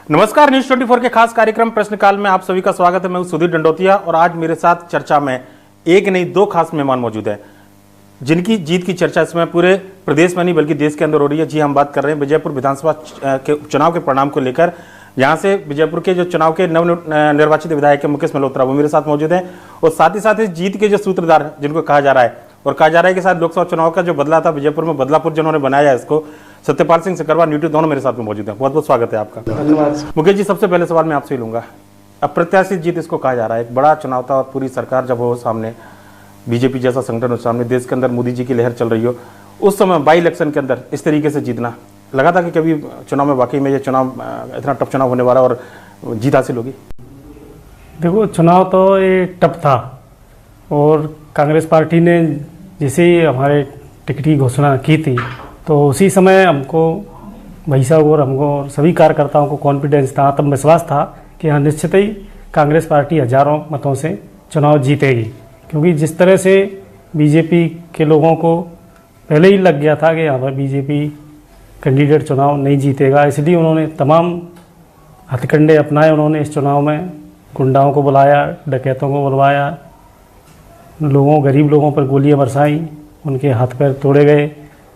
नमस्कार, न्यूज 24 के खास कार्यक्रम प्रश्नकाल में आप सभी का स्वागत है। मैं हूं सुधीर डंडोतिया और आज मेरे साथ चर्चा में एक नहीं दो खास मेहमान मौजूद हैं जिनकी जीत की चर्चा इसमें पूरे प्रदेश में नहीं बल्कि देश के अंदर हो रही है। जी, हम बात कर रहे हैं विजयपुर विधानसभा के चुनाव के परिणाम को लेकर। यहाँ से विजयपुर के जो चुनाव के नवनिर्वाचित विधायक मुकेश मल्होत्रा वो मेरे साथ मौजूद हैं और साथ ही साथ इस जीत के जो सूत्रधार जिनको कहा जा रहा है और कहा जा रहा है कि शायद लोकसभा चुनाव का जो बदला था विजयपुर में बदलापुर जिन्होंने बनाया है इसको, सत्यपाल सिंह सिकरवार न्यूटी दोनों मेरे साथ में मौजूद हैं। बहुत बहुत स्वागत है आपका। धन्यवाद। मुकेश जी, सबसे पहले सवाल मैं आपसे ही लूंगा। अप्रत्याशित जीत इसको कहा जा रहा है, एक बड़ा चुनाव था और पूरी सरकार जब हो सामने, बीजेपी जैसा संगठन उस सामने, देश के अंदर मोदी जी की लहर चल रही हो, उस समय बाई इलेक्शन के अंदर इस तरीके से जीतना लगा था कि कभी चुनाव में वाकई में ये चुनाव इतना टफ चुनाव होने वाला और जीत हासिल होगी? देखो, चुनाव तो ये टफ था और कांग्रेस पार्टी ने जैसे ही हमारे टिकट की घोषणा की थी तो उसी समय हमको भाई साहब और हमको और सभी कार्यकर्ताओं को कॉन्फिडेंस था, आत्मविश्वास था कि हाँ निश्चित ही कांग्रेस पार्टी हजारों मतों से चुनाव जीतेगी। क्योंकि जिस तरह से बीजेपी के लोगों को पहले ही लग गया था कि यहाँ पर बीजेपी कैंडिडेट चुनाव नहीं जीतेगा, इसलिए उन्होंने तमाम हथकंडे अपनाए। उन्होंने इस चुनाव में गुंडाओं को बुलाया, डकैतों को बुलवाया, गरीब लोगों पर गोलियां बरसाई, उनके हाथ पैर तोड़े गए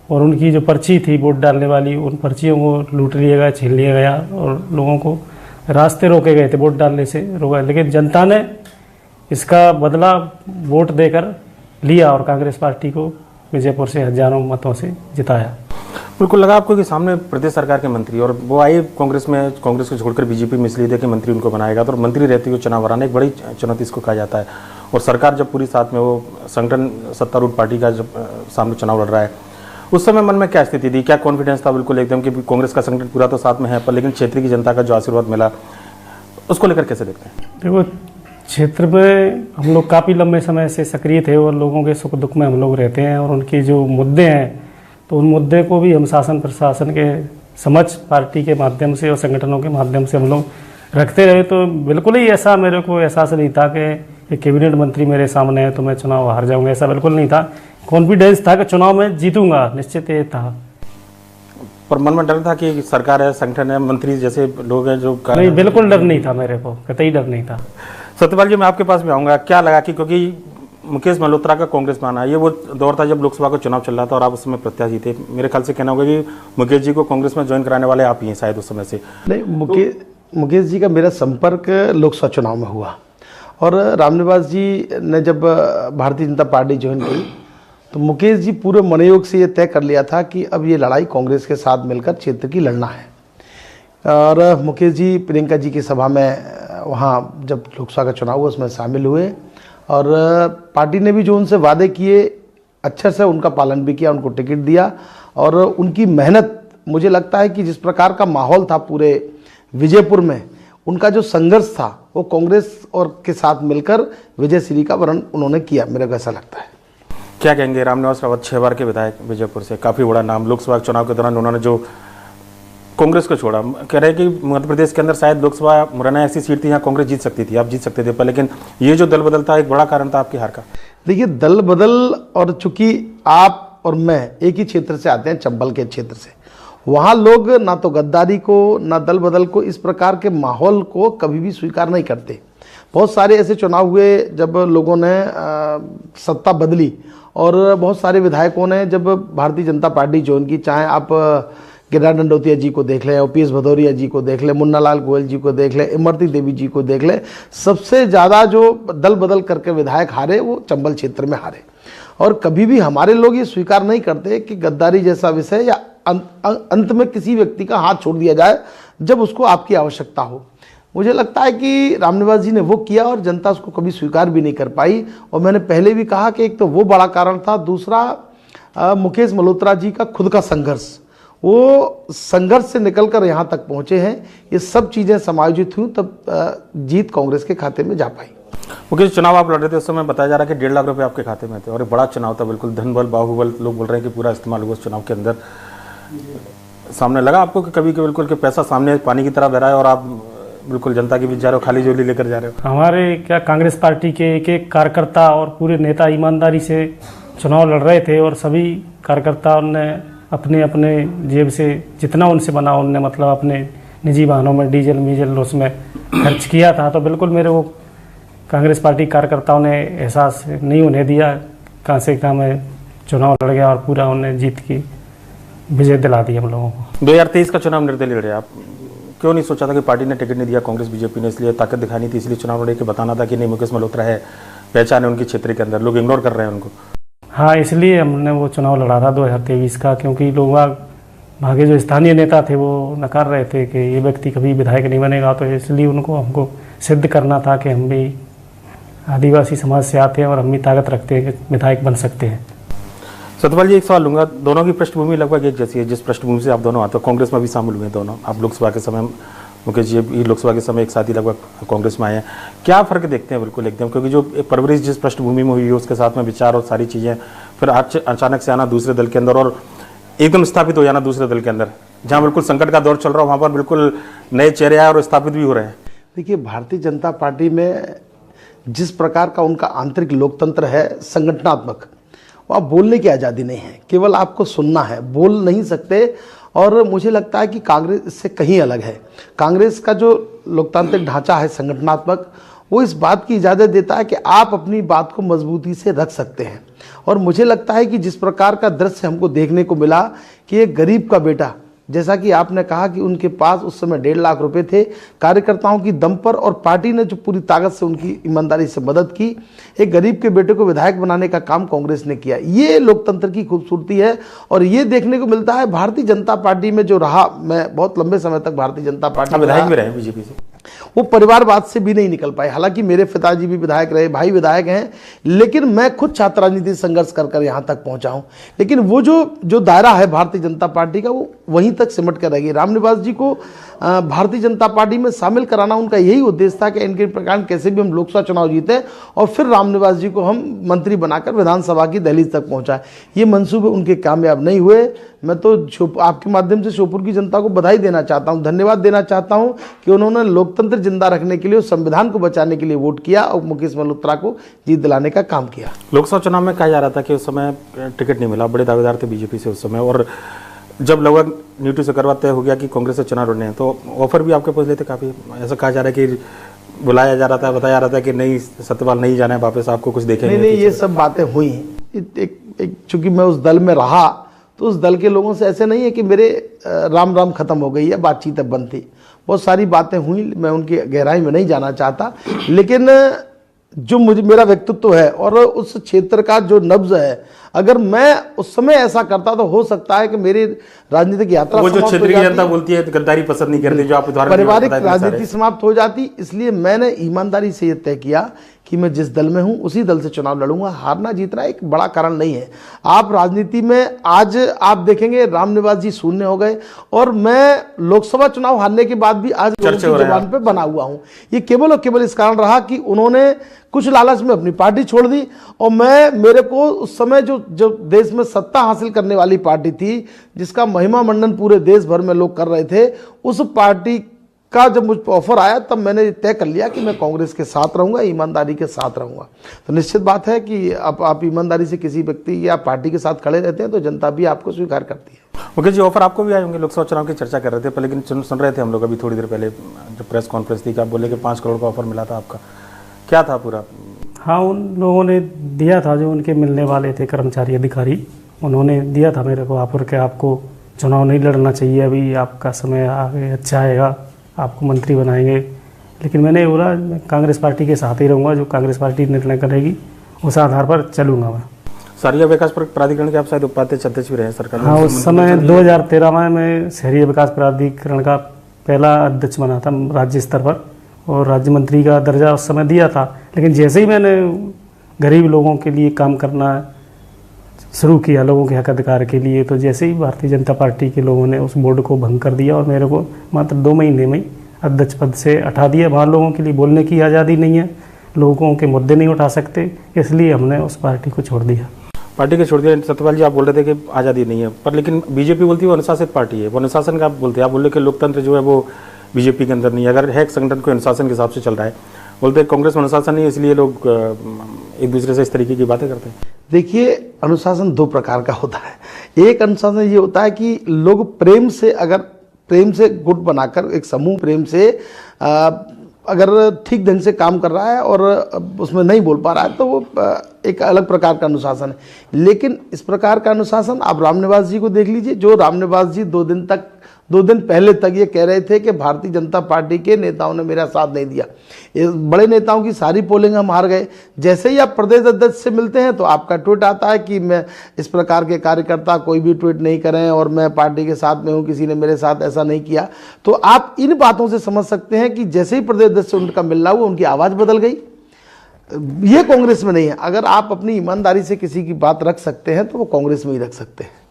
और उनकी जो पर्ची थी वोट डालने वाली, उन पर्चियों को लूट लिया गया, छीन लिया गया और लोगों को रास्ते रोके गए थे वोट डालने से रोका। लेकिन जनता ने इसका बदला वोट देकर लिया और कांग्रेस पार्टी को विजयपुर से हजारों मतों से जिताया। बिल्कुल लगा आपको कि सामने प्रदेश सरकार के मंत्री और वो आए कांग्रेस में, कांग्रेस को छोड़कर बीजेपी में इसलिए थे कि मंत्री उनको बनाएगा, तो मंत्री रहते हुए चुनाव हराना एक बड़ी चुनौती इसको कहा जाता है। और सरकार जब पूरी साथ में वो संगठन सत्तारूढ़ पार्टी का जब सामने चुनाव लड़ रहा है, उस समय मन में क्या स्थिति थी, क्या कॉन्फिडेंस था? बिल्कुल एकदम कि कांग्रेस का संगठन पूरा तो साथ में है पर लेकिन क्षेत्र की जनता का जो आशीर्वाद मिला उसको लेकर कैसे देखते हैं? देखो, क्षेत्र में हम लोग काफ़ी लंबे समय से सक्रिय थे और लोगों के सुख दुख में हम लोग रहते हैं और उनके जो मुद्दे हैं तो उन मुद्दे को भी हम शासन प्रशासन के समक्ष पार्टी के माध्यम से और संगठनों के माध्यम से हम लोग रखते रहे। तो बिल्कुल ही ऐसा मेरे को एहसास नहीं था कि एक कैबिनेट मंत्री मेरे सामने है तो मैं चुनाव हार जाऊंगा, ऐसा बिल्कुल नहीं था। कॉन्फिडेंस था कि चुनाव में जीतूंगा, निश्चित ये था। पर मन में डर था कि सरकार है, संगठन है, मंत्री जैसे लोग हैं जो नहीं, बिल्कुल डर नहीं था मेरे को, कतई डर नहीं था। सत्यपाल जी, मैं आपके पास में आऊँगा। क्या लगा कि क्योंकि मुकेश मल्होत्रा का कांग्रेस में आना, ये वो दौर था जब लोकसभा का चुनाव चल रहा था और आप उस समय प्रत्याशी थे, मेरे ख्याल से कहना होगा कि मुकेश जी को कांग्रेस में ज्वाइन कराने वाले आप ही हैं शायद उस समय से। नहीं, मुकेश जी का मेरा संपर्क लोकसभा चुनाव में हुआ और रामनिवास जी ने जब भारतीय जनता पार्टी ज्वाइन की तो मुकेश जी पूरे मनोयोग से ये तय कर लिया था कि अब ये लड़ाई कांग्रेस के साथ मिलकर क्षेत्र की लड़ना है। और मुकेश जी प्रियंका जी की सभा में वहाँ जब लोकसभा का चुनाव हुआ उसमें शामिल हुए और पार्टी ने भी जो उनसे वादे किए अच्छे से उनका पालन भी किया, उनको टिकट दिया और उनकी मेहनत, मुझे लगता है कि जिस प्रकार का माहौल था पूरे विजयपुर में, उनका जो संघर्ष था वो कांग्रेस और के साथ मिलकर विजय श्री का वर्ण उन्होंने किया, मेरे को ऐसा लगता है। क्या कहेंगे? रामनिवास रावत 6 बार के विधायक विजयपुर से, काफ़ी बड़ा नाम। लोकसभा चुनाव के दौरान उन्होंने जो कांग्रेस को छोड़ा, कह रहे हैं कि मध्य प्रदेश के अंदर शायद लोकसभा मुरैना ऐसी सीट थी जहाँ कांग्रेस जीत सकती थी, आप जीत सकते थे, पर लेकिन ये जो दल बदल था एक बड़ा कारण था आपकी हार का। देखिए, दल बदल, और चूंकि आप और मैं एक ही क्षेत्र से आते हैं, चंबल के क्षेत्र से, वहाँ लोग ना तो गद्दारी को ना दल बदल को, इस प्रकार के माहौल को कभी भी स्वीकार नहीं करते। बहुत सारे ऐसे चुनाव हुए जब लोगों ने सत्ता बदली और बहुत सारे विधायकों ने जब भारतीय जनता पार्टी ज्वाइन की, चाहे आप गिरिराज दंडोतिया जी को देख लें, ओपीएस भदौरिया जी को देख लें, मुन्नालाल गोयल जी को देख लें, इमरती देवी जी को देख लें, सबसे ज़्यादा जो दल बदल करके विधायक हारे वो चंबल क्षेत्र में हारे। और कभी भी हमारे लोग ये स्वीकार नहीं करते कि गद्दारी जैसा विषय या अंत में किसी व्यक्ति का हाथ छोड़ दिया जाए जब उसको आपकी आवश्यकता हो। मुझे लगता है कि रामनिवास जी ने वो किया और जनता उसको कभी स्वीकार भी नहीं कर पाई। और मैंने पहले भी कहा कि एक तो वो बड़ा कारण था, दूसरा मुकेश मल्होत्रा जी का खुद का संघर्ष, वो संघर्ष से निकलकर यहाँ तक पहुँचे हैं। ये सब चीज़ें समायोजित हुई तब जीत कांग्रेस के खाते में जा पाई। मुकेश, चुनाव आप लड़ रहे थे उस समय बताया जा रहा है कि 1.5 लाख रुपए आपके खाते में थे और एक बड़ा चुनाव था, बिल्कुल धन बल बाहुबल, लोग बोल रहे हैं कि पूरा इस्तेमाल हुआ उस चुनाव के अंदर। सामने लगा आपको कि कभी बिल्कुल कि पैसा सामने पानी की तरह बह रहा है और आप बिल्कुल जनता के बीच जा रहे हो, खाली झोली लेकर जा रहे हो? हमारे क्या कांग्रेस पार्टी के एक एक कार्यकर्ता और पूरे नेता ईमानदारी से चुनाव लड़ रहे थे और सभी कार्यकर्ताओं ने अपने अपने जेब से जितना उनसे बना उनने मतलब अपने निजी वाहनों में डीजल मीजल उसमें खर्च किया था, तो बिल्कुल मेरे को कांग्रेस पार्टी कार्यकर्ताओं ने एहसास नहीं होने दिया। कहाँ से कहाँ मैं चुनाव लड़ गया और पूरा उन्हें जीत की विजय दिला दी हम लोगों को। 2023 का चुनाव निर्दलीय लड़े आप, क्यों नहीं सोचा था कि पार्टी ने टिकट नहीं दिया कांग्रेस बीजेपी ने, इसलिए ताकत दिखानी थी, इसलिए चुनाव लड़े के बताना था कि नहीं मुकेश मल्होत्रा है, पहचान है उनकी क्षेत्र के अंदर, लोग इग्नोर कर रहे हैं उनको? हाँ, इसलिए हमने वो चुनाव लड़ा था 2023 का, क्योंकि लोग वहाँ के जो स्थानीय नेता थे वो नकार रहे थे कि ये व्यक्ति कभी विधायक नहीं बनेगा, तो इसलिए हमको सिद्ध करना था कि हम भी आदिवासी समाज से आते हैं और हम भी ताकत रखते हैं कि विधायक बन सकते हैं। सतपाल जी, एक सवाल लूंगा, दोनों की पृष्ठभूमि लगभग एक जैसी है, जिस पृष्ठभूमि से आप दोनों आते हो, कांग्रेस में भी शामिल हुए दोनों, आप लोकसभा के समय, मुकेश जी भी लोकसभा के समय एक साथ ही लगभग कांग्रेस में आए हैं, क्या फर्क देखते हैं? बिल्कुल एकदम, क्योंकि जो परवरिश जिस पृष्ठभूमि में हुई है उसके साथ में विचार और सारी चीज़ें, फिर आज अचानक से आना दूसरे दल के अंदर और एकदम स्थापित हो जाना दूसरे दल के अंदर, जहाँ बिल्कुल संकट का दौर चल रहा है वहाँ पर बिल्कुल नए चेहरे आए और स्थापित भी हो रहे हैं। देखिए, भारतीय जनता पार्टी में जिस प्रकार का उनका आंतरिक लोकतंत्र है संगठनात्मक, वहाँ बोलने की आज़ादी नहीं है, केवल आपको सुनना है, बोल नहीं सकते। और मुझे लगता है कि कांग्रेस इससे कहीं अलग है। कांग्रेस का जो लोकतांत्रिक ढांचा है संगठनात्मक, वो इस बात की इजाज़त देता है कि आप अपनी बात को मजबूती से रख सकते हैं। और मुझे लगता है कि जिस प्रकार का दृश्य हमको देखने को मिला कि एक गरीब का बेटा, जैसा कि आपने कहा कि उनके पास उस समय 1.5 लाख रुपए थे, कार्यकर्ताओं की दम पर और पार्टी ने जो पूरी ताकत से उनकी ईमानदारी से मदद की, एक गरीब के बेटे को विधायक बनाने का काम कांग्रेस ने किया। ये लोकतंत्र की खूबसूरती है और ये देखने को मिलता है भारतीय जनता पार्टी में जो रहा। मैं बहुत लंबे समय तक भारतीय जनता पार्टी विधायक भी रहे बीजेपी से, वो परिवारवाद से भी नहीं निकल पाए। हालांकि मेरे पिताजी भी विधायक रहे, भाई विधायक हैं, लेकिन मैं खुद छात्र राजनीति संघर्ष कर यहाँ तक पहुंचा हूं। लेकिन वो जो दायरा है भारतीय जनता पार्टी का, वो वहीं तक सिमट कर रहेगी। रामनिवास जी को भारतीय जनता पार्टी में शामिल कराना उनका यही उद्देश्य था कि इनके प्रकार कैसे भी हम लोकसभा चुनाव जीते और फिर रामनिवास जी को हम मंत्री बनाकर विधानसभा की दहलीज तक पहुंचाए। ये मंसूबे उनके कामयाब नहीं हुए। मैं तो आपके माध्यम से श्योपुर की जनता को बधाई देना चाहता हूं, धन्यवाद देना चाहता हूं कि उन्होंने लोकतंत्र जिंदा रखने के लिए, संविधान को बचाने के लिए वोट किया और मुकेश मल्होत्रा को जीत दिलाने का काम किया। लोकसभा चुनाव में कहा जा रहा था कि उस समय टिकट नहीं मिला, बड़े दावेदार थे बीजेपी से उस समय, और जब लगभग नीतू से करवा तय हो गया कि कांग्रेस से चुनाव लड़ने हैं, तो ऑफर भी आपके पास लेते काफ़ी, ऐसा कहा जा रहा है कि बुलाया जा रहा था, बताया जा रहा था कि नहीं सत्यपाल नहीं जाना है वापस, आपको कुछ देखेंगे। नहीं, ये सब बातें हुई। चूंकि मैं उस दल में रहा तो उस दल के लोगों से ऐसे नहीं है कि मेरे राम राम खत्म हो गई है, बातचीत अब बंद थी। बहुत सारी बातें हुई, मैं उनकी गहराई में नहीं जाना चाहता, लेकिन जो मेरा व्यक्तित्व है और उस क्षेत्र का जो नब्ज है, अगर मैं उस समय ऐसा करता तो हो सकता है कि मेरी राजनीतिक यात्रा, वो जो क्षेत्र की जनता बोलती है गद्दारी पसंद नहीं करती, जो आप पारिवारिक राजनीति समाप्त हो जाती। इसलिए मैंने ईमानदारी से यह तय किया कि मैं जिस दल में हूं उसी दल से चुनाव लड़ूंगा। हारना जीतना एक बड़ा कारण नहीं है। आप राजनीति में आज आप देखेंगे रामनिवास जी शून्य हो गए और मैं लोकसभा चुनाव हारने के बाद भी आज लोगों की जुबान पे बना हुआ हूं। ये केवल और केवल इस कारण रहा कि उन्होंने कुछ लालच में अपनी पार्टी छोड़ दी और मेरे को उस समय जो देश में सत्ता हासिल करने वाली पार्टी थी, जिसका महिमा मंडन पूरे देश भर में लोग कर रहे थे, उस पार्टी का जब मुझ पर ऑफर आया तब मैंने तय कर लिया कि मैं कांग्रेस के साथ रहूंगा, ईमानदारी के साथ रहूंगा। तो निश्चित बात है कि आप ईमानदारी से किसी व्यक्ति या पार्टी के साथ खड़े रहते हैं तो जनता भी आपको स्वीकार करती है। मुकेश जी, ऑफर आपको भी आए होंगे, लोकसभा चुनाव की चर्चा कर रहे थे, लेकिन सुन रहे थे हम लोग अभी थोड़ी देर पहले जब प्रेस कॉन्फ्रेंस थी कि आप बोले कि 5 करोड़ का ऑफर मिला था आपका, क्या था पूरा? हाँ, उन लोगों ने दिया था जो उनके मिलने वाले थे कर्मचारी अधिकारी, उन्होंने दिया था मेरे को ऑफर के आपको चुनाव नहीं लड़ना चाहिए, अभी आपका समय आगे अच्छा आएगा, आपको मंत्री बनाएंगे। लेकिन मैंने बोला मैं कांग्रेस पार्टी के साथ ही रहूँगा, जो कांग्रेस पार्टी निर्णय करेगी उस आधार पर चलूँगा मैं। शहरी विकास प्राधिकरण के आप शायद उपाध्यक्ष अध्यक्ष भी रहे सरकार? हाँ, उस समय 2013 में मैं शहरी विकास प्राधिकरण का पहला अध्यक्ष बना था राज्य स्तर पर और राज्य मंत्री का दर्जा उस समय दिया था। लेकिन जैसे ही मैंने गरीब लोगों के लिए काम करना शुरू किया, लोगों के हक अधिकार के लिए, तो जैसे ही भारतीय जनता पार्टी के लोगों ने उस बोर्ड को भंग कर दिया और मेरे को मात्र 2 महीने में अध्यक्ष पद से हटा दिया। वहाँ लोगों के लिए बोलने की आज़ादी नहीं है, लोगों के मुद्दे नहीं उठा सकते, इसलिए हमने उस पार्टी को छोड़ दिया। पार्टी को छोड़ दिया। सत्यपाल जी, आप बोल रहे थे कि आज़ादी नहीं है, पर लेकिन बीजेपी बोलती है वो अनुशासित पार्टी है, वो अनुशासन का आप बोलते हैं, आप बोल रहे कि लोकतंत्र जो है वो बीजेपी के अंदर नहीं है। अगर है एक संगठन को अनुशासन के हिसाब से चल रहा है, बोलते हैं कांग्रेस में अनुशासन नहीं है, इसलिए लोग एक दूसरे से इस तरीके की बातें करते हैं। देखिए, अनुशासन 2 प्रकार का होता है। एक अनुशासन ये होता है कि लोग प्रेम से अगर प्रेम से गुट बनाकर, एक समूह प्रेम से अगर ठीक ढंग से काम कर रहा है और उसमें नहीं बोल पा रहा है तो वो एक अलग प्रकार का अनुशासन है। लेकिन इस प्रकार का अनुशासन आप रामनिवास जी को देख लीजिए, जो रामनिवास जी 2 दिन पहले तक ये कह रहे थे कि भारतीय जनता पार्टी के नेताओं ने मेरा साथ नहीं दिया, ये बड़े नेताओं की सारी पोलिंग हम हार गए। जैसे ही आप प्रदेश अध्यक्ष से मिलते हैं तो आपका ट्वीट आता है कि मैं इस प्रकार के कार्यकर्ता कोई भी ट्वीट नहीं करें और मैं पार्टी के साथ में हूँ, किसी ने मेरे साथ ऐसा नहीं किया। तो आप इन बातों से समझ सकते हैं कि जैसे ही प्रदेश अध्यक्ष से उनका मिलना हुआ उनकी आवाज़ बदल गई। ये कांग्रेस में नहीं है। अगर आप अपनी ईमानदारी से किसी की बात रख सकते हैं तो वो कांग्रेस में ही रख सकते हैं।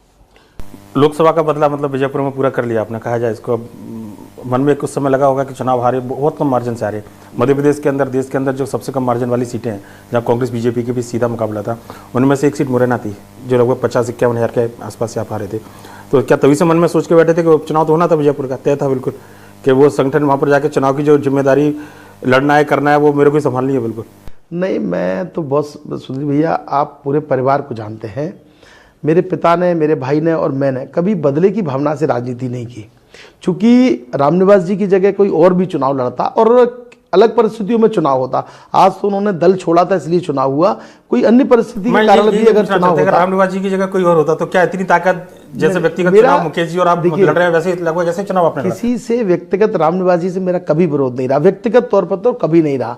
लोकसभा का बदला मतलब विजयपुर में पूरा कर लिया आपने, कहा जाए इसको। मन में कुछ समय लगा होगा कि चुनाव हारे, बहुत कम मार्जिन से हारे। मध्य प्रदेश के अंदर, देश के अंदर जो सबसे कम मार्जिन वाली सीटें हैं जहाँ कांग्रेस बीजेपी के बीच सीधा मुकाबला था, उनमें से एक सीट मुरैना थी जो लगभग 50-51 हज़ार के आसपास से आप हारे थे। तो क्या तभी से मन में सोच के बैठे थे कि उपचुनाव तो होना था विजयपुर का, तय था बिल्कुल कि वो संगठन वहाँ पर जाकर चुनाव की जो जिम्मेदारी लड़ना है, करना है, वो मेरे को ही संभालनी है? बिल्कुल नहीं, मैं तो बस सुधीर भैया, आप पूरे परिवार को जानते हैं, मेरे पिता ने, मेरे भाई ने और मैंने कभी बदले की भावना से राजनीति नहीं की। चूंकि रामनिवास जी की जगह कोई और भी चुनाव लड़ता और अलग परिस्थितियों में चुनाव होता, आज तो उन्होंने दल छोड़ा था इसलिए चुनाव हुआ, कोई अन्य परिस्थिति के कारण भी अगर चुनाव होता, रामनिवास जी की जगह कोई और होता तो क्या इतनी ताकत, जैसे व्यक्तिगत चुनाव मुकेश जी और आप लड़ रहे हैं वैसे लगभग ऐसे चुनाव आपने लड़ा? किसी से व्यक्तिगत रामनिवास जी से मेरा कभी विरोध नहीं रहा, व्यक्तिगत तौर पर तो कभी नहीं रहा।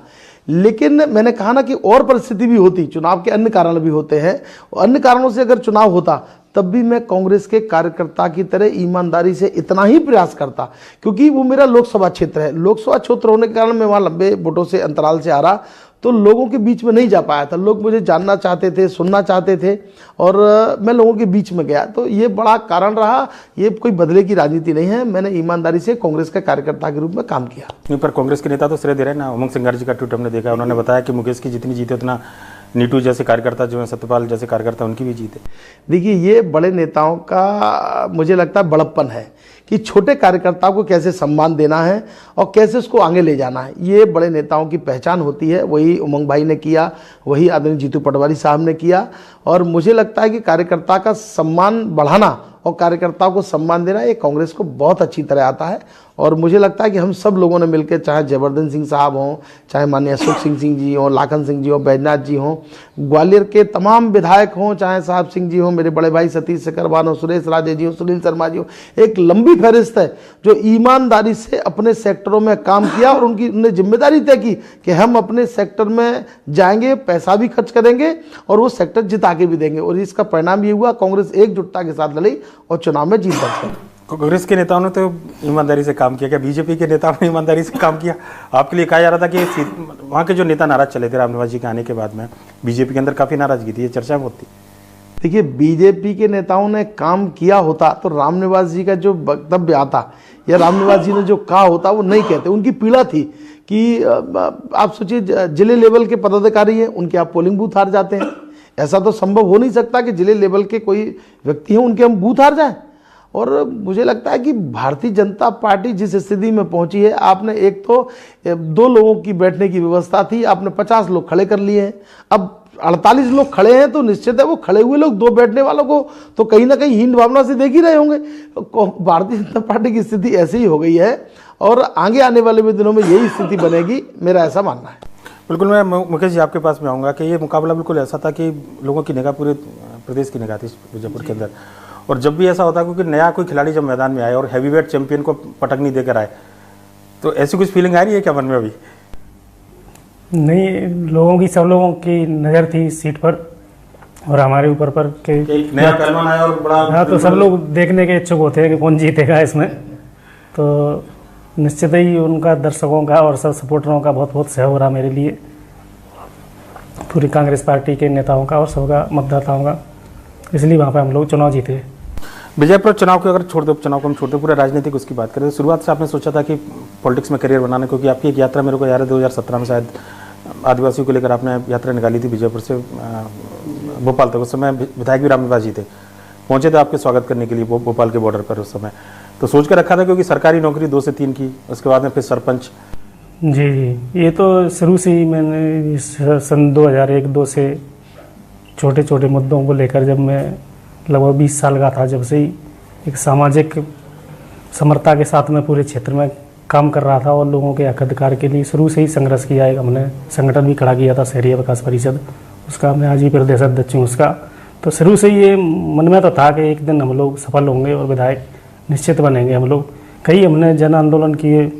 लेकिन मैंने कहा ना कि और परिस्थिति भी होती, चुनाव के अन्य कारण भी होते हैं, अन्य कारणों से अगर चुनाव होता तब भी मैं कांग्रेस के कार्यकर्ता की तरह ईमानदारी से इतना ही प्रयास करता, क्योंकि वो मेरा लोकसभा क्षेत्र है। लोकसभा क्षेत्र होने के कारण मैं वहाँ लंबे वोटों से अंतराल से आ रहा, तो लोगों के बीच में नहीं जा पाया था। लोग मुझे जानना चाहते थे, सुनना चाहते थे और मैं लोगों के बीच में गया, तो ये बड़ा कारण रहा। ये कोई बदले की राजनीति नहीं है, मैंने ईमानदारी से कांग्रेस के कार्यकर्ता के रूप में काम किया। नहीं, पर कांग्रेस के नेता तो श्रेय दे रहे हैं ना। उमंग सिंगार जी का ट्वीट हमने देखा, उन्होंने बताया कि मुकेश की जितनी जीते उतना नीटू जैसे कार्यकर्ता जो है, सत्यपाल जैसे कार्यकर्ता, उनकी भी जीत है। देखिए, ये बड़े नेताओं का मुझे लगता है बड़प्पन है कि छोटे कार्यकर्ताओं को कैसे सम्मान देना है और कैसे उसको आगे ले जाना है। ये बड़े नेताओं की पहचान होती है। वही उमंग भाई ने किया, वही आदरणीय जीतू पटवारी साहब ने किया। और मुझे लगता है कि कार्यकर्ता का सम्मान बढ़ाना और कार्यकर्ताओं को सम्मान देना, ये कांग्रेस को बहुत अच्छी तरह आता है। और मुझे लगता है कि हम सब लोगों ने मिलकर, चाहे जयवर्धन सिंह साहब हों, चाहे माननीय अशोक सिंह जी हों, लाखन सिंह जी हों, बैजनाथ जी हों, ग्वालियर के तमाम विधायक हों, चाहे साहब सिंह जी हों, मेरे बड़े भाई सतीश सिकरवार हों, सुरेश राजे जी हों, सुनील शर्मा जी हों, एक लंबी फहरिस्त है जो ईमानदारी से अपने सेक्टरों में काम किया और उन्होंने जिम्मेदारी तय की कि हम अपने सेक्टर में जाएंगे, पैसा भी खर्च करेंगे और वो सेक्टर जिता के भी देंगे। और इसका परिणाम ये हुआ, कांग्रेस एकजुटता के साथ लड़ी और चुनाव में जीत दर्ज कर। कांग्रेस के नेताओं ने तो ईमानदारी से काम किया, क्या बीजेपी के नेताओं ने ईमानदारी से काम किया? आपके लिए कहा जा रहा था कि वहाँ के जो नेता नाराज चले थे रामनिवास जी के आने के बाद में, बीजेपी के अंदर काफी नाराजगी थी, ये चर्चा बहुत थी। देखिए, बीजेपी के नेताओं ने काम किया होता तो रामनिवास जी का जो वक्तव्य आता या रामनिवास जी ने जो कहा होता वो नहीं कहते। उनकी पीड़ा थी कि आप सोचिए, जिले लेवल के पदाधिकारी हैं, उनके आप पोलिंग बूथ हार जाते हैं। ऐसा तो संभव हो नहीं सकता कि जिले लेवल के कोई व्यक्ति हैं उनके हम बूथ हार जाएं। और मुझे लगता है कि भारतीय जनता पार्टी जिस स्थिति में पहुंची है, आपने एक तो 2 लोगों की बैठने की व्यवस्था थी, आपने 50 लोग खड़े कर लिए हैं। अब 48 लोग खड़े हैं तो निश्चित है वो खड़े हुए लोग 2 बैठने वालों को तो कहीं ना कहीं हीन भावना से देख ही रहे होंगे। भारतीय जनता पार्टी की स्थिति ऐसी ही हो गई है और आगे आने वाले दिनों में यही स्थिति बनेगी, मेरा ऐसा मानना है। बिल्कुल, मैं मुकेश जी आपके पास में आऊँगा कि ये मुकाबला बिल्कुल ऐसा था कि लोगों की निगाह पूरे प्रदेश की निगाह थी विजयपुर के अंदर। और जब भी ऐसा होता है, क्योंकि नया कोई खिलाड़ी जब मैदान में आए और हैवीवेट चैंपियन को पटकनी देकर आए, तो ऐसी कुछ फीलिंग आ रही है क्या मन में अभी? नहीं, लोगों की, सब लोगों की नज़र थी इस सीट पर और हमारे ऊपर पर कि नया पहलवान आया और बड़ा। हाँ, तो सब लोग देखने के इच्छुक होते हैं कि कौन जीतेगा इसमें। तो निश्चित ही उनका, दर्शकों का और सब सपोर्टरों का बहुत बहुत सहयोग रहा मेरे लिए, पूरी कांग्रेस पार्टी के नेताओं का और सबका, मतदाताओं का। इसलिए वहाँ पर हम लोग चुनाव जीते। विजयपुर चुनाव को अगर छोड़ दो, उपचुनाव को हम छोड़ते पूरे राजनीतिक उसकी बात करें, तो शुरुआत से आपने सोचा था कि पॉलिटिक्स में करियर बनाने, क्योंकि आपकी एक यात्रा मेरे को याद है 2017 में शायद आदिवासियों को लेकर आपने यात्रा निकाली थी विजयपुर से भोपाल तक। उस समय विधायक भी रामनिवास जी थे, पहुंचे थे आपके स्वागत करने के लिए भोपाल के बॉर्डर पर। उस समय तो सोच कर रखा था, क्योंकि सरकारी नौकरी 2 से 3 की, उसके बाद में फिर सरपंच। जी जी, ये तो शुरू से ही मैंने सन 2001-2 से छोटे छोटे मुद्दों को लेकर, जब मैं लगभग 20 साल का था, जब से ही एक सामाजिक समर्था के साथ में पूरे क्षेत्र में काम कर रहा था और लोगों के हक अधिकार के लिए शुरू से ही संघर्ष किया है। हमने संगठन भी खड़ा किया था शहरी विकास परिषद, उसका मैं आज ही प्रदेश अध्यक्ष हूँ उसका। तो शुरू से ये मन में तो था कि एक दिन हम लोग सफल होंगे और विधायक निश्चित बनेंगे हम लोग। कई हमने जन आंदोलन किए,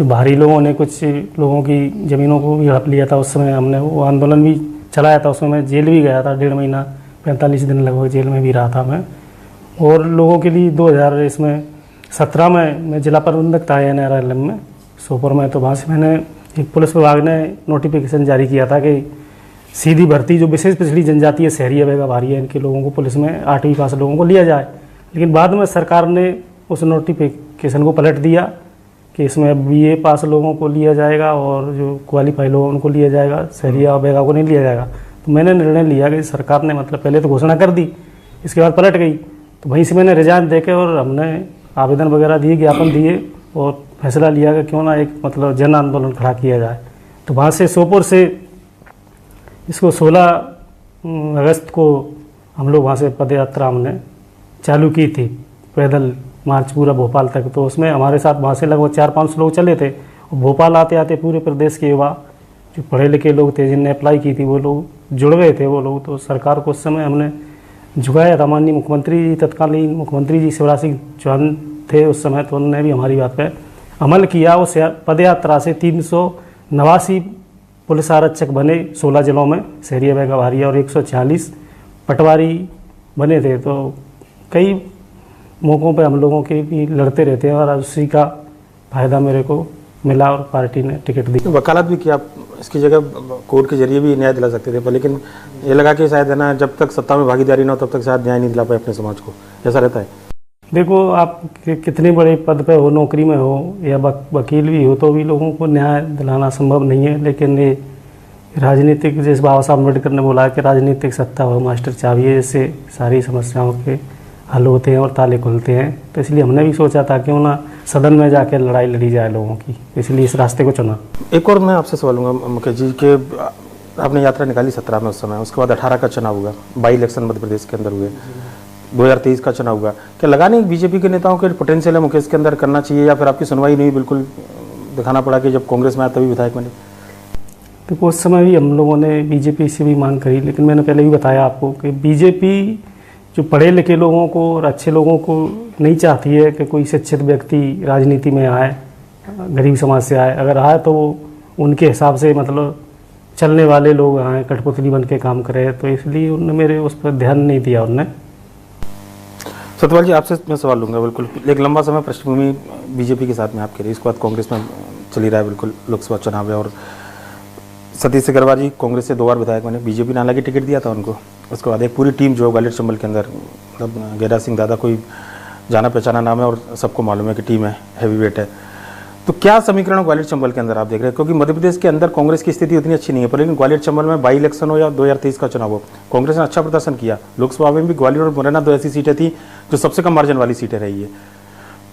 बाहरी लोगों ने कुछ लोगों की ज़मीनों को भी हड़प लिया था, उस समय हमने वो आंदोलन भी चलाया था। उसमें मैं जेल भी गया था, 1.5 महीना 45 दिन लगभग जेल में भी रहा था मैं। और लोगों के लिए 2017 में मैं जिला प्रबंधक था NRLM में सोपोर में। तो वहाँ से मैंने एक पुलिस विभाग ने नोटिफिकेशन जारी किया था कि सीधी भर्ती जो विशेष पिछड़ी जनजाति है, शहरी है, वेगा भारी है, इनके लोगों को पुलिस में 8वीं पास लोगों को लिया जाए। लेकिन बाद में सरकार ने उस नोटिफिकेशन को पलट दिया कि इसमें BA पास लोगों को लिया जाएगा और जो क्वालिफाई लोग उनको लिया जाएगा, शहरी और वेगा को नहीं लिया जाएगा। तो मैंने निर्णय लिया कि सरकार ने मतलब पहले तो घोषणा कर दी, इसके बाद पलट गई। तो वहीं से मैंने रिजाइन देके और हमने आवेदन वगैरह दिए, ज्ञापन दिए और फैसला लिया कि क्यों ना एक मतलब जन आंदोलन खड़ा किया जाए। तो वहाँ से सोपोर से इसको 16 अगस्त को हम लोग वहाँ से पदयात्रा हमने चालू की थी, पैदल मार्च पूरा भोपाल तक। तो उसमें हमारे साथ वहाँ से लगभग 4-5 लोग चले थे। और भोपाल आते आते पूरे प्रदेश के युवा जो पढ़े लिखे लोग थे, जिनने अप्लाई की थी, वो लोग जुड़ गए थे वो लोग। तो सरकार को उस समय हमने झुकाया था। माननीय मुख्यमंत्री जी, तत्कालीन मुख्यमंत्री जी शिवराज सिंह चौहान थे उस समय, तो उन्होंने भी हमारी बात पर अमल किया। उस पदयात्रा से 389 पुलिस आरक्षक बने 16 जिलों में, शहरी वेगा भारी, और 146 पटवारी बने थे। तो कई मौक़ों पे हम लोगों के भी लड़ते रहते हैं और उसी का फ़ायदा मेरे को मिला और पार्टी ने टिकट दी। वकालत भी किया, इसकी जगह कोर्ट के जरिए भी न्याय दिला सकते थे, पर लेकिन ये लगा कि शायद है ना, जब तक सत्ता में भागीदारी ना हो तब तक शायद न्याय नहीं दिला पाए अपने समाज को, ऐसा रहता है। देखो, आप कितने बड़े पद पे हो, नौकरी में हो या वकील भी हो, तो भी लोगों को न्याय दिलाना संभव नहीं है। लेकिन ये राजनीतिक, जैसे बाबा साहब अम्बेडकर ने बोला कि राजनीतिक सत्ता हो मास्टर चाबी है, जिससे सारी समस्याओं के हल होते हैं और ताले खुलते हैं। तो इसलिए हमने भी सोचा था क्यों ना सदन में जाकर लड़ाई लड़ी जाए लोगों की, इसलिए इस रास्ते को चुना। एक और मैं आपसे सवाल लूँगा मुकेश जी के, आपने यात्रा निकाली 17 में उस समय, उसके बाद 18 का चुनाव हुआ, बाई इलेक्शन मध्य प्रदेश के अंदर हुए, 2023 का चुनाव हुआ। क्या लगा नहीं बीजेपी के नेताओं के पोटेंशियल है मुकेश के अंदर, करना चाहिए, या फिर आपकी सुनवाई नहीं, बिल्कुल दिखाना पड़ा कि जब कांग्रेस में आया तभी विधायक बने? देखो, उस समय भी हम लोगों ने बीजेपी से भी मांग करी, लेकिन मैंने पहले भी बताया आपको कि बीजेपी जो पढ़े लिखे लोगों को और अच्छे लोगों को नहीं चाहती है कि कोई शिक्षित व्यक्ति राजनीति में आए, गरीब समाज से आए। अगर आए तो वो उनके हिसाब से मतलब चलने वाले लोग आए, कठपुतली बन के काम करे। तो इसलिए उन्होंने मेरे उस पर ध्यान नहीं दिया उन्होंने। सतपाल जी, आपसे मैं सवाल लूँगा। बिल्कुल एक लंबा समय पृष्ठभूमि बीजेपी के साथ में आपके रही, इसके बाद कांग्रेस में चली रहा है, बिल्कुल लोकसभा चुनाव है, और सतीश अग्रवाल जी कांग्रेस से 2 बार विधायक बने, बीजेपी ने हालांकि टिकट दिया था उनको। उसके बाद एक पूरी टीम जो ग्वालियर चंबल के अंदर, मतलब गैरा सिंह दादा कोई जाना पहचाना नाम है और सबको मालूम है कि टीम है, हैवी वेट है। तो क्या समीकरण ग्वालियर चंबल के अंदर आप देख रहे हैं? क्योंकि मध्य प्रदेश के अंदर कांग्रेस की स्थिति उतनी अच्छी नहीं है, पर लेकिन ग्वालियर चंबल में बाई इलेक्शन हो या 2023 का चुनाव हो, कांग्रेस ने अच्छा प्रदर्शन किया। लोकसभा में भी ग्वालियर और मुरैना 2 ऐसी सीटें थी जो सबसे कम मार्जिन वाली सीटें रही है,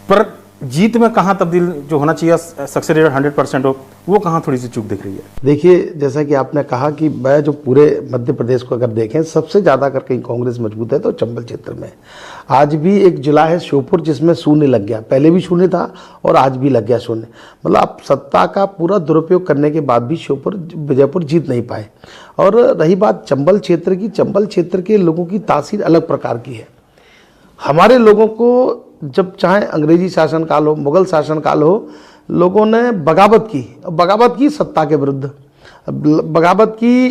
पर जीत में कहाँ तब्दील जो होना चाहिए, सक्सेस रेट 100% हो, वो कहाँ थोड़ी सी चूक दिख रही है? देखिए, जैसा कि आपने कहा कि मैं जो पूरे मध्य प्रदेश को अगर देखें, सबसे ज़्यादा अगर कहीं कांग्रेस मजबूत है तो चंबल क्षेत्र में। आज भी एक जिला है श्योपुर जिसमें शून्य लग गया, पहले भी शून्य था और आज भी लग गया शून्य। मतलब आप सत्ता का पूरा दुरुपयोग करने के बाद भी श्योपुर विजयपुर जीत नहीं पाए। और रही बात चंबल क्षेत्र की, चंबल क्षेत्र के लोगों की तासीर अलग प्रकार की है। हमारे लोगों को जब चाहे अंग्रेजी शासनकाल हो, मुगल शासनकाल हो, लोगों ने बगावत की सत्ता के विरुद्ध, बगावत की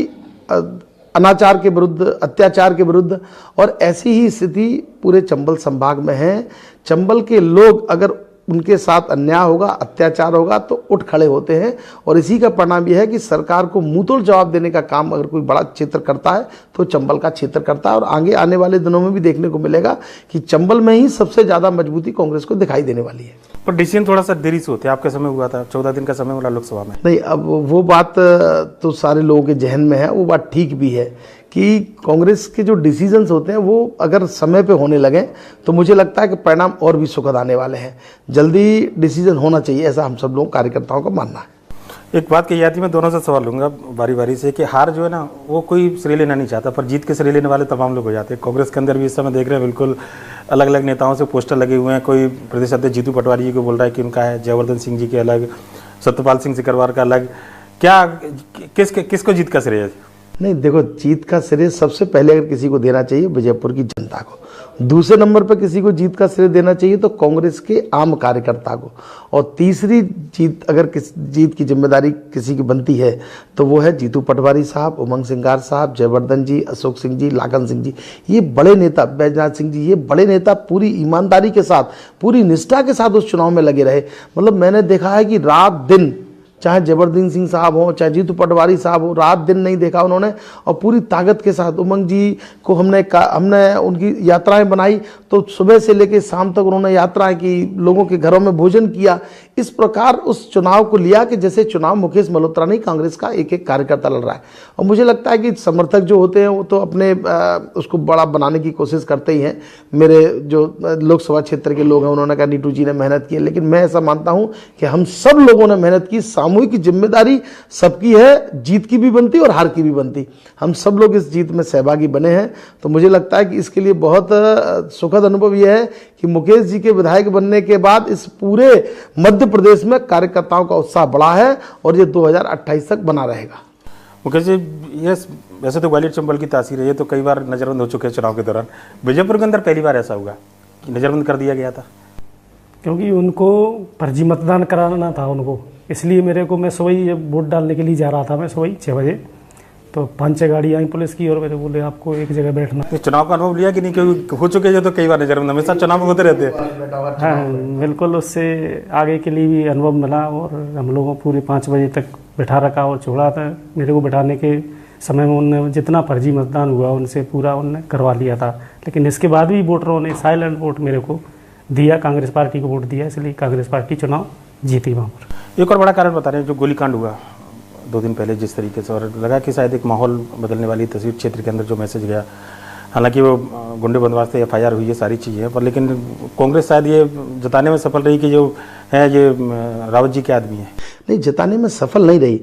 अनाचार के विरुद्ध, अत्याचार के विरुद्ध। और ऐसी ही स्थिति पूरे चंबल संभाग में है। चंबल के लोग अगर उनके साथ अन्याय होगा, अत्याचार होगा तो उठ खड़े होते हैं। और इसी का परिणाम यह है कि सरकार को मुंहतोड़ जवाब देने का काम अगर कोई बड़ा क्षेत्र करता है तो चंबल का क्षेत्र करता है। और आगे आने वाले दिनों में भी देखने को मिलेगा कि चंबल में ही सबसे ज़्यादा मजबूती कांग्रेस को दिखाई देने वाली है। पर डिसीजन थोड़ा सा देरी से होते हैं, आपके समय हुआ था 14 दिन का समय वाला लोकसभा में। नहीं, अब वो बात तो सारे लोगों के जहन में है, वो बात ठीक भी है कि कांग्रेस के जो डिसीजंस होते हैं वो अगर समय पे होने लगे तो मुझे लगता है कि परिणाम और भी सुखद आने वाले हैं। जल्दी डिसीजन होना चाहिए, ऐसा हम सब लोग कार्यकर्ताओं का मानना है। एक बात कही जाती है, मैं दोनों से सवाल लूंगा बारी बारी से, कि हार जो है ना वो कोई श्रेय लेना नहीं चाहता, पर जीत के श्रेय लेने वाले तमाम लोग हो जाते हैं। कांग्रेस के अंदर भी इस समय देख रहे हैं, बिल्कुल अलग अलग नेताओं से पोस्टर लगे हुए हैं। कोई प्रदेश अध्यक्ष जीतू पटवारी जी को बोल रहा है कि उनका है, जयवर्धन सिंह जी के अलग, सत्यपाल सिंह सिकरवार का अलग। क्या किसको जीत का श्रेय है? नहीं देखो, जीत का श्रेय सबसे पहले अगर किसी को देना चाहिए विजयपुर की जनता को, दूसरे नंबर पर किसी को जीत का श्रेय देना चाहिए तो कांग्रेस के आम कार्यकर्ता को, और तीसरी जीत अगर जीत की जिम्मेदारी किसी की बनती है तो वो है जीतू पटवारी साहब, उमंग सिंगार साहब, जयवर्धन जी, अशोक सिंह जी, लाखन सिंह जी। ये बड़े नेता, बैजनाथ सिंह जी, ये बड़े नेता पूरी ईमानदारी के साथ, पूरी निष्ठा के साथ उस चुनाव में लगे रहे। मतलब मैंने देखा है कि रात दिन, चाहे जयवर्धन सिंह साहब हो, चाहे जीतू पटवारी साहब हो, रात दिन नहीं देखा उन्होंने, और पूरी ताकत के साथ उमंग जी को हमने उनकी यात्राएं बनाई तो सुबह से लेकर शाम तक उन्होंने यात्राएं की, लोगों के घरों में भोजन किया। इस प्रकार उस चुनाव को लिया कि जैसे चुनाव मुकेश मल्होत्रा नहीं, कांग्रेस का एक एक कार्यकर्ता लड़ रहा है। और मुझे लगता है कि समर्थक जो होते हैं वो तो अपने उसको बड़ा बनाने की कोशिश करते ही हैं। मेरे जो लोकसभा क्षेत्र के लोग हैं उन्होंने कहा नीटू जी ने मेहनत की है, लेकिन मैं ऐसा मानता हूं कि हम सब लोगों ने मेहनत की। सामूहिक जिम्मेदारी सबकी है, जीत की भी बनती और हार की भी बनती। हम सब लोग इस जीत में सहभागी बने हैं, तो मुझे लगता है कि इसके लिए बहुत सुखद अनुभव यह है कि मुकेश जी के विधायक बनने के बाद इस पूरे मध्य प्रदेश में कार्यकर्ताओं का उत्साह बढ़ा है और ये 2028 तक बना रहेगा। मुकेश जी, ये वैसे तो ग्वालियर चंबल की तासीर है, ये तो कई बार नजरबंद हो चुके हैं चुनाव के दौरान। विजयपुर के अंदर पहली बार ऐसा हुआ कि नजरबंद कर दिया गया था? क्योंकि उनको फर्जी मतदान कराना था उनको, इसलिए मैं सुबह ही वोट डालने के लिए जा रहा था, मैं सुबह 6 बजे, तो 5-6 गाड़ी आई पुलिस की और मेरे बोले आपको एक जगह बैठना। चुनाव का अनुभव लिया कि नहीं? क्योंकि हो चुके हैं तो कई बार नजरबंद हमेशा चुनाव में होते रहते हैं। हाँ बिल्कुल, उससे आगे के लिए भी अनुभव मिला और हम लोगों को पूरे 5 बजे तक बैठा रखा और छोड़ा था। मेरे को बैठाने के समय में उनने जितना फर्जी मतदान हुआ उनसे पूरा उनने करवा लिया था, लेकिन इसके बाद भी वोटरों ने साइलेंट वोट मेरे को दिया, कांग्रेस पार्टी को वोट दिया, इसलिए कांग्रेस पार्टी चुनाव जीती वहाँ पर। एक और बड़ा कारण बता रहे हैं, जो गोलीकांड हुआ 2 दिन पहले जिस तरीके से, और लगा कि शायद एक माहौल बदलने वाली तस्वीर क्षेत्र के अंदर जो मैसेज गया, हालांकि वो गुंडे बंदोबस्त से FIR हुई है, सारी चीज़ें, पर लेकिन कांग्रेस शायद ये जताने में सफल रही कि जो है ये रावत जी के आदमी है। नहीं, जताने में सफल नहीं रही।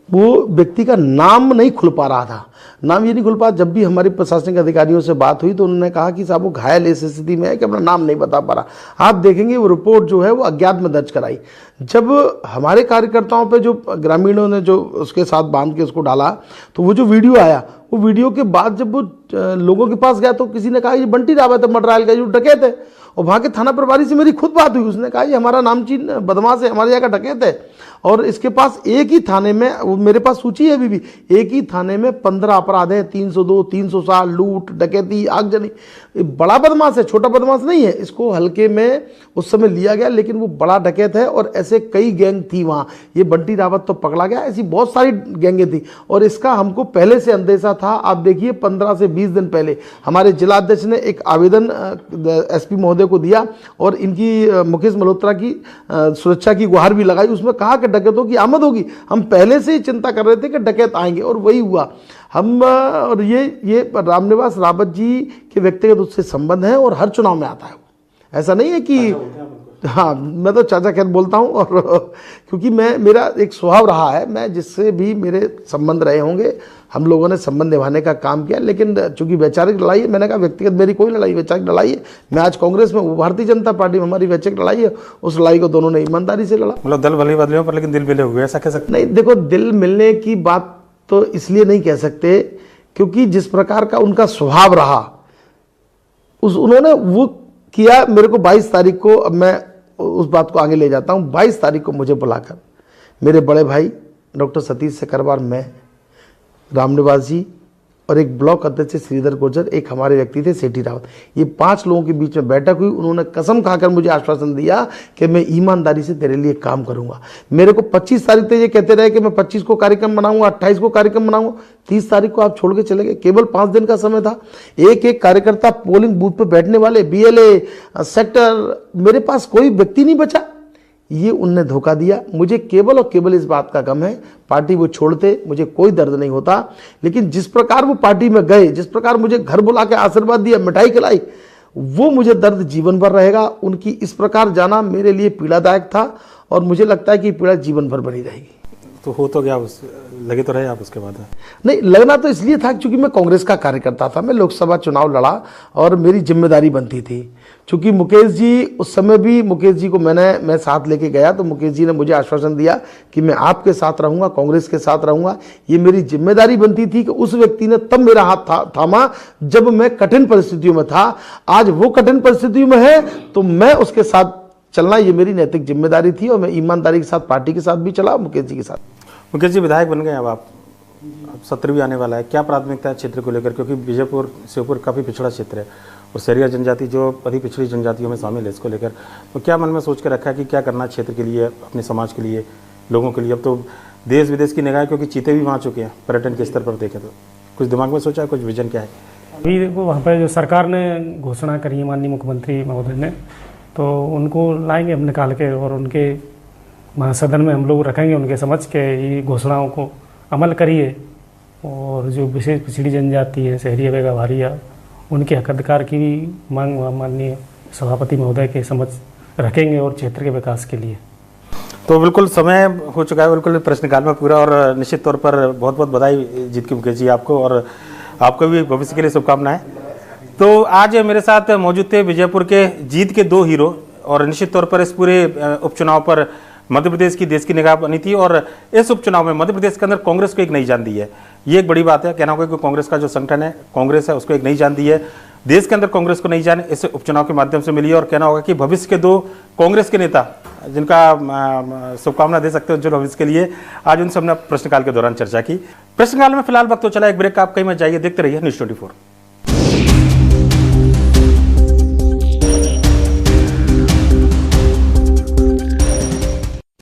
वो व्यक्ति का नाम नहीं खुल पा रहा था। नाम ये नहीं खुल पा, जब भी हमारे प्रशासनिक अधिकारियों से बात हुई तो उन्होंने कहा कि साहब वो घायल इस स्थिति में है कि अपना नाम नहीं बता पा रहा। आप देखेंगे वो रिपोर्ट जो है वो अज्ञात में दर्ज कराई। जब हमारे कार्यकर्ताओं पे जो ग्रामीणों ने जो उसके साथ बांध के उसको डाला, तो वो जो वीडियो आया, वो वीडियो के बाद जब वो लोगों के पास गया तो किसी ने कहा ये बंटी रावत है मटरायल का, जो डकैत है। और वहाँ के थाना प्रभारी से मेरी खुद बात हुई, उसने कहा ये हमारा नामचीन बदमाश है, हमारे यहाँ का डकैत है, और इसके पास एक ही थाने में, वो मेरे पास सूची है अभी भी, एक ही थाने में 15 अपराध हैं, 302, 307, लूट, डकैती, आगजनी। बड़ा बदमाश है, छोटा बदमाश नहीं है। इसको हल्के में उस समय लिया गया, लेकिन वो बड़ा डकैत है और ऐसे कई गैंग थी वहाँ। ये बंटी रावत तो पकड़ा गया, ऐसी बहुत सारी गैंगें थी और इसका हमको पहले से अंदेशा था। आप देखिए 15 से 20 दिन पहले हमारे जिलाध्यक्ष ने एक आवेदन SP महोदय को दिया और इनकी मुकेश मल्होत्रा की सुरक्षा की गुहार भी लगाई। उसमें कहा कि डकैतों की आमद होगी। हम पहले से ही चिंता कर रहे थे कि डकैत आएंगे और वही हुआ। हम और ये रामनिवास रावत जी के व्यक्तिगत उससे संबंध है और हर चुनाव में आता है। ऐसा नहीं है कि हाँ, मैं तो चाचा खैर बोलता हूँ, और क्योंकि मेरा एक स्वभाव रहा है, मैं जिससे भी मेरे संबंध रहे होंगे, हम लोगों ने संबंध निभाने का काम किया। लेकिन चूंकि वैचारिक लड़ाई है, मैंने कहा व्यक्तिगत मेरी कोई लड़ाई, वैचारिक लड़ाई है। मैं आज कांग्रेस में, वो भारतीय जनता पार्टी में, हमारी वैचारिक लड़ाई है। उस लड़ाई को दोनों ने ईमानदारी से लड़ा। मतलब दल भले बदले पर लेकिन दिल मिले हुए, ऐसा कह सकते? नहीं देखो, दिल मिलने की बात तो इसलिए नहीं कह सकते क्योंकि जिस प्रकार का उनका स्वभाव रहा, उन्होंने वो किया। मेरे को 22 तारीख को, अब मैं उस बात को आगे ले जाता हूँ, 22 तारीख को मुझे बुलाकर मेरे बड़े भाई डॉक्टर सतीश सिकरवार, मैं, रामनिवास जी और एक ब्लॉक अध्यक्ष श्रीधर गुर्जर, एक हमारे व्यक्ति थे सेठी रावत, ये 5 लोगों के बीच में बैठक हुई। उन्होंने कसम खाकर मुझे आश्वासन दिया कि मैं ईमानदारी से तेरे लिए काम करूंगा। मेरे को 25 तारीख तक ये कहते रहे कि मैं 25 को कार्यक्रम बनाऊंगा, 28 को कार्यक्रम बनाऊंगा। 30 तारीख को आप छोड़ के चले गए। केवल 5 दिन का समय था। एक एक कार्यकर्ता पोलिंग बूथ पर बैठने वाले, BLA सेक्टर, मेरे पास कोई व्यक्ति नहीं बचा। ये उनने धोखा दिया। मुझे केवल और केवल इस बात का गम है, पार्टी वो छोड़ते मुझे कोई दर्द नहीं होता, लेकिन जिस प्रकार वो पार्टी में गए, जिस प्रकार मुझे घर बुला के आशीर्वाद दिया, मिठाई खिलाई, वो मुझे दर्द जीवन भर रहेगा। उनकी इस प्रकार जाना मेरे लिए पीड़ादायक था और मुझे लगता है कि पीड़ा जीवन भर बनी रहेगी। तो हो तो गया, उस लगे तो रहे आप उसके बाद। नहीं, लगना तो इसलिए था क्योंकि मैं कांग्रेस का कार्यकर्ता था, मैं लोकसभा चुनाव लड़ा और मेरी जिम्मेदारी बनती थी। क्योंकि मुकेश जी उस समय भी, मुकेश जी को मैं साथ लेके गया तो मुकेश जी ने मुझे आश्वासन दिया कि मैं आपके साथ रहूंगा, कांग्रेस के साथ रहूंगा। ये मेरी जिम्मेदारी बनती थी कि उस व्यक्ति ने तब मेरा हाथ थामा जब मैं कठिन परिस्थितियों में था। आज वो कठिन परिस्थितियों में है तो मैं उसके साथ चलना, ये मेरी नैतिक जिम्मेदारी थी और मैं ईमानदारी के साथ पार्टी के साथ भी चला, मुकेश जी के साथ। मुकेश जी विधायक बन गए, अब सत्र भी आने वाला है, क्या प्राथमिकता है क्षेत्र को लेकर? क्योंकि विजयपुर श्योपुर काफ़ी पिछड़ा क्षेत्र है और सहरिया जनजाति जो अधिक पिछड़ी जनजातियों में शामिल है, इसको लेकर तो क्या मन में सोच कर रखा है कि क्या करना है क्षेत्र के लिए, अपने समाज के लिए, लोगों के लिए? अब तो देश विदेश की निगाह, क्योंकि चीते भी वहाँ चुके हैं पर्यटन के स्तर पर देखें तो, कुछ दिमाग में सोचा है, कुछ विजन क्या है? अभी देखो वहाँ पर जो सरकार ने घोषणा करी है माननीय मुख्यमंत्री महोदय ने, तो उनको लाएंगे हम निकाल के और उनके महासदन में हम लोग रखेंगे उनके समझ के ये घोषणाओं को अमल करिए। और जो विशेष पिछड़ी जनजाति है, शहरी व गवारिया, उनके हक अधिकार की भी मांग माननीय सभापति महोदय के समझ रखेंगे और क्षेत्र के विकास के लिए। तो बिल्कुल समय हो चुका है, बिल्कुल प्रश्नकाल में पूरा, और निश्चित तौर पर बहुत बहुत बधाई जीत के मुकेश जी आपको, और आपको भी भविष्य के लिए शुभकामनाएं। तो आज मेरे साथ मौजूद थे विजयपुर के जीत के दो हीरो, और निश्चित तौर पर इस पूरे उपचुनाव पर मध्य प्रदेश की देश की निगाह बनी थी, और इस उपचुनाव में मध्य प्रदेश के अंदर कांग्रेस को एक नई जान दी है। ये एक बड़ी बात है, कहना होगा कि कांग्रेस का जो संगठन है, कांग्रेस है, उसको एक नई जान दी है। देश के अंदर कांग्रेस को नई जान इस उपचुनाव के माध्यम से मिली है, और कहना होगा कि भविष्य के दो कांग्रेस के नेता जिनका शुभकामना दे सकते हो उज्जवल भविष्य के लिए, आज उनसे हमने प्रश्नकाल के दौरान चर्चा की। प्रश्नकाल में फिलहाल वक्त तो चला एक ब्रेक का, आप कहीं मत जाइए, देखते रहिए न्यूज़ 24।